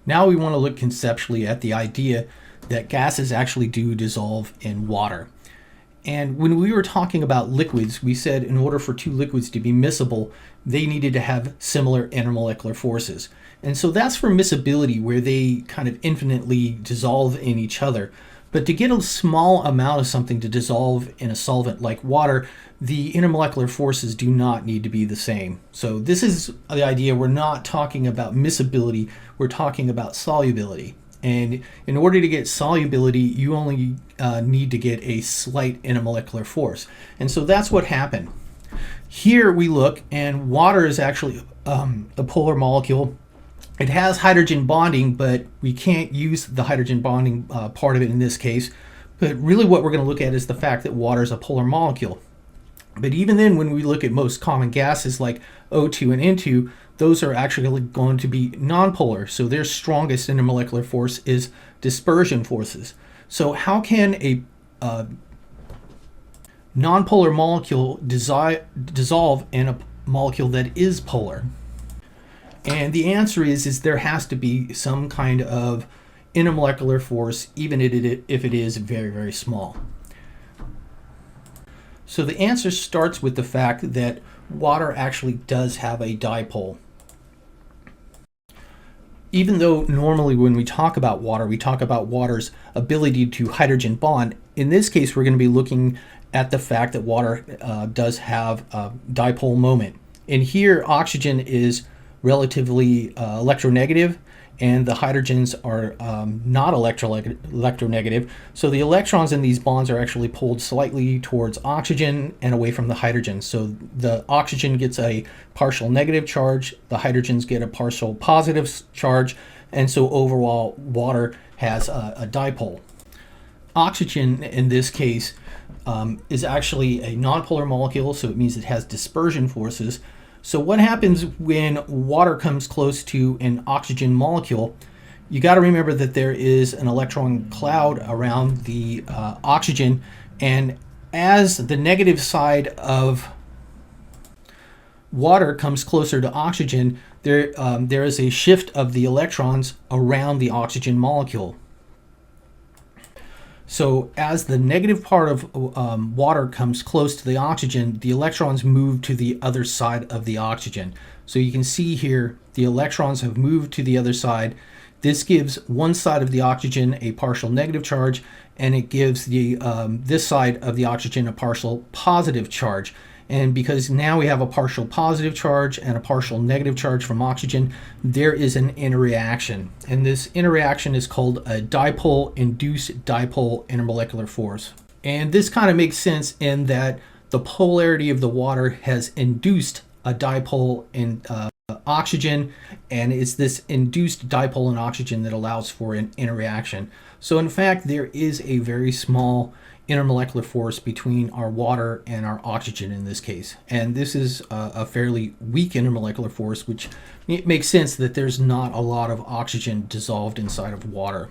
Now we want to look conceptually at the idea that gases actually do dissolve in water. And when we were talking about liquids, we said in order for two liquids to be miscible, they needed to have similar intermolecular forces. And so that's for miscibility, where they kind of infinitely dissolve in each other. But to get a small amount of something to dissolve in a solvent like water, the intermolecular forces do not need to be the same. So this is the idea. We're not talking about miscibility, we're talking about solubility. And in order to get solubility, you only need to get a slight intermolecular force. And so that's what happened. Here we look, and water is actually a polar molecule. It has hydrogen bonding, but we can't use the hydrogen bonding part of it in this case. But really what we're going to look at is the fact that water is a polar molecule. But even then, when we look at most common gases like O2 and N2, those are actually going to be nonpolar. So their strongest intermolecular force is dispersion forces. So how can a nonpolar molecule dissolve in a molecule that is polar? And the answer is there has to be some kind of intermolecular force, even if it is very, very small. So the answer starts with the fact that water actually does have a dipole. Even though normally when we talk about water, we talk about water's ability to hydrogen bond, in this case we're going to be looking at the fact that water does have a dipole moment. And here oxygen is relatively electronegative, and the hydrogens are not electronegative. So the electrons in these bonds are actually pulled slightly towards oxygen and away from the hydrogen. So the oxygen gets a partial negative charge, the hydrogens get a partial positive charge, and so overall water has a dipole. Oxygen in this case is actually a nonpolar molecule, so it means it has dispersion forces. So what happens when water comes close to an oxygen molecule? You got to remember that there is an electron cloud around the oxygen, and as the negative side of water comes closer to oxygen, there is a shift of the electrons around the oxygen molecule. So as the negative part of water comes close to the oxygen, the electrons move to the other side of the oxygen. So you can see here the electrons have moved to the other side. This gives one side of the oxygen a partial negative charge, and it gives the this side of the oxygen a partial positive charge. And because now we have a partial positive charge and a partial negative charge from oxygen, there is an interaction. And this interaction is called a dipole-induced dipole intermolecular force. And this kind of makes sense in that the polarity of the water has induced a dipole in oxygen, and it's this induced dipole in oxygen that allows for an interaction. So in fact, there is a very small intermolecular force between our water and our oxygen in this case. And this is a fairly weak intermolecular force, which makes sense that there's not a lot of oxygen dissolved inside of water.